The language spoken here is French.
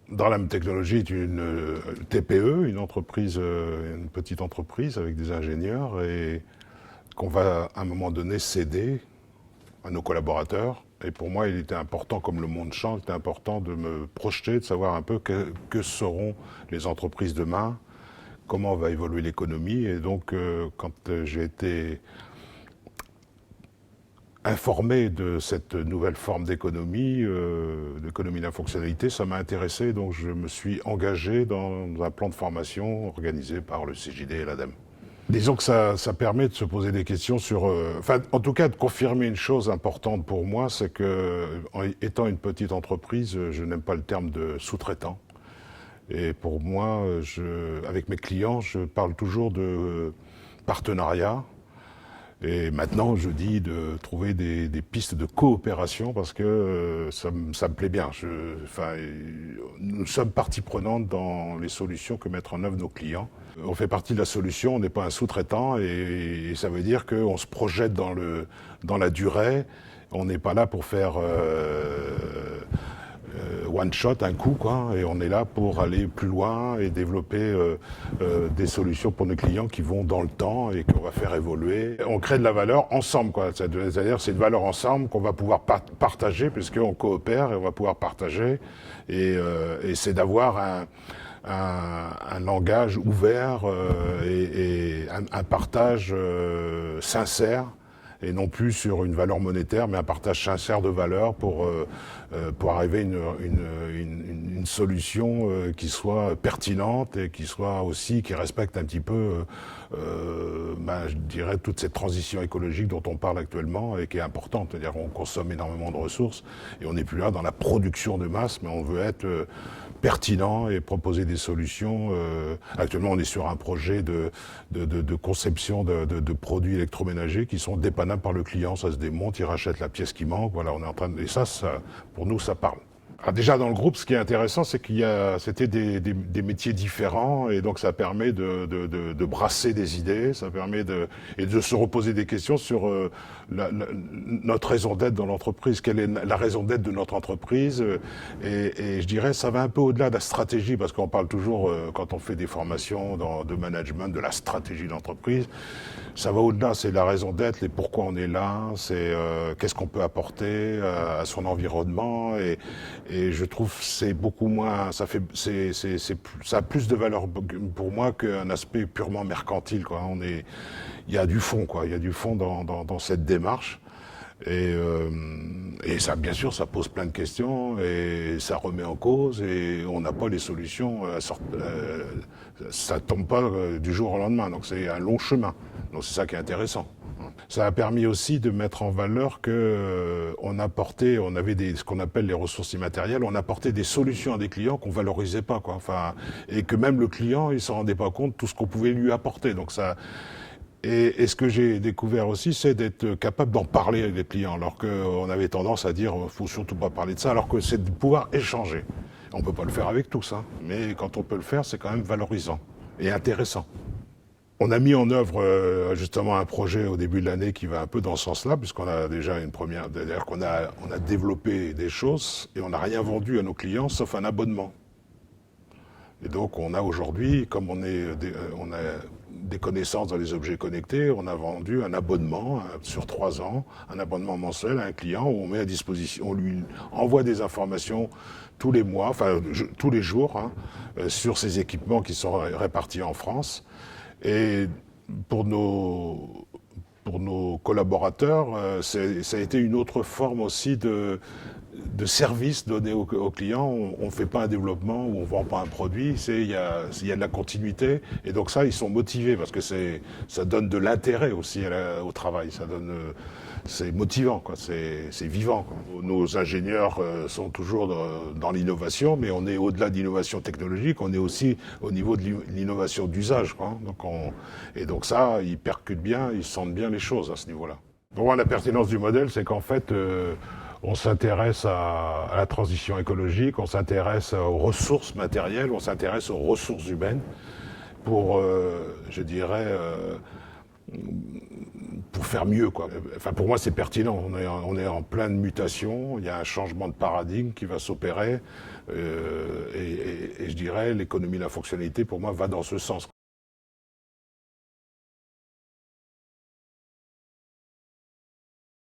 Dans la technologie est une TPE, une petite entreprise avec des ingénieurs et qu'on va à un moment donné céder à nos collaborateurs. Et pour moi, il était important, comme le monde change, il était important de me projeter, de savoir un peu que seront les entreprises demain, comment va évoluer l'économie. Et donc, quand j'ai été informé de cette nouvelle forme d'économie, d'économie de la fonctionnalité, ça m'a intéressé. Donc, je me suis engagé dans un plan de formation organisé par le CJD et l'ADEME. Disons que ça permet de se poser des questions sur... enfin, en tout cas, de confirmer une chose importante pour moi, c'est que, étant une petite entreprise, je n'aime pas le terme de sous-traitant. Et pour moi, avec mes clients, je parle toujours de partenariat. Et maintenant, je dis de trouver des pistes de coopération parce que ça me plaît bien. Enfin, nous sommes partie prenante dans les solutions que mettent en œuvre nos clients. On fait partie de la solution, on n'est pas un sous-traitant et ça veut dire qu'on se projette dans la durée. On n'est pas là pour faire one shot, un coup, quoi, et on est là pour aller plus loin et développer des solutions pour nos clients qui vont dans le temps et qu'on va faire évoluer. On crée de la valeur ensemble, quoi. C'est-à-dire c'est une valeur ensemble qu'on va pouvoir partager puisqu'on coopère et on va pouvoir partager et c'est d'avoir un langage ouvert et un partage sincère et non plus sur une valeur monétaire, mais un partage sincère de valeurs pour arriver à une solution qui soit pertinente et qui soit aussi, qui respecte un petit peu, je dirais, toute cette transition écologique dont on parle actuellement et qui est importante. C'est-à-dire qu'on consomme énormément de ressources et on n'est plus là dans la production de masse, mais on veut être pertinent et proposer des solutions. Actuellement, on est sur un projet de conception de produits électroménagers qui sont dépannables par le client. Ça se démonte, il rachète la pièce qui manque. Voilà, on est en train de... Et ça, pour nous, ça parle. Alors déjà dans le groupe, ce qui est intéressant, c'est c'était des métiers différents et donc ça permet de brasser des idées, ça permet et de se reposer des questions sur notre raison d'être dans l'entreprise, quelle est la raison d'être de notre entreprise et je dirais ça va un peu au-delà de la stratégie parce qu'on parle toujours quand on fait des formations de management de la stratégie d'entreprise. Ça va au-delà, c'est la raison d'être, les pourquoi on est là, c'est qu'est-ce qu'on peut apporter à son environnement et je trouve que c'est beaucoup moins, ça a plus de valeur pour moi qu'un aspect purement mercantile, quoi. Il y a du fond, quoi. Il y a du fond dans cette démarche. Et ça, bien sûr, ça pose plein de questions et ça remet en cause et on n'a pas les solutions. Ça tombe pas du jour au lendemain. Donc c'est un long chemin. Donc c'est ça qui est intéressant. Ça a permis aussi de mettre en valeur que on avait ce qu'on appelle les ressources immatérielles, on apportait des solutions à des clients qu'on valorisait pas, quoi. Enfin, et que même le client, il s'en rendait pas compte de tout ce qu'on pouvait lui apporter. Donc ça, et ce que j'ai découvert aussi, c'est d'être capable d'en parler avec les clients, alors qu'on avait tendance à dire, faut surtout pas parler de ça, alors que c'est de pouvoir échanger. On peut pas le faire avec tous, hein, mais quand on peut le faire, c'est quand même valorisant et intéressant. On a mis en œuvre justement un projet au début de l'année qui va un peu dans ce sens-là, puisqu'on a déjà une première, c'est-à-dire qu'on a développé des choses et on n'a rien vendu à nos clients sauf un abonnement. Et donc on a aujourd'hui, comme on a des connaissances dans les objets connectés, on a vendu un abonnement sur 3 ans, un abonnement mensuel à un client où on met à disposition, on lui envoie des informations tous les mois, enfin tous les jours, hein, sur ces équipements qui sont répartis en France. Et pour nos collaborateurs, ça a été une autre forme aussi de service donné aux clients. On ne fait pas un développement ou on ne vend pas un produit, il y a de la continuité. Et donc ça, ils sont motivés parce que ça donne de l'intérêt aussi au travail. C'est motivant, quoi. C'est vivant, quoi. Nos ingénieurs sont toujours dans l'innovation, mais on est au-delà de l'innovation technologique, on est aussi au niveau de l'innovation d'usage, quoi. Donc ça, ils percutent bien, ils sentent bien les choses à ce niveau-là. Pour moi, la pertinence du modèle, c'est qu'en fait, on s'intéresse à la transition écologique, on s'intéresse aux ressources matérielles, on s'intéresse aux ressources humaines pour, je dirais, pour faire mieux, quoi. Enfin, pour moi, c'est pertinent. On est en pleine mutation. Il y a un changement de paradigme qui va s'opérer. Et je dirais, l'économie de la fonctionnalité, pour moi, va dans ce sens.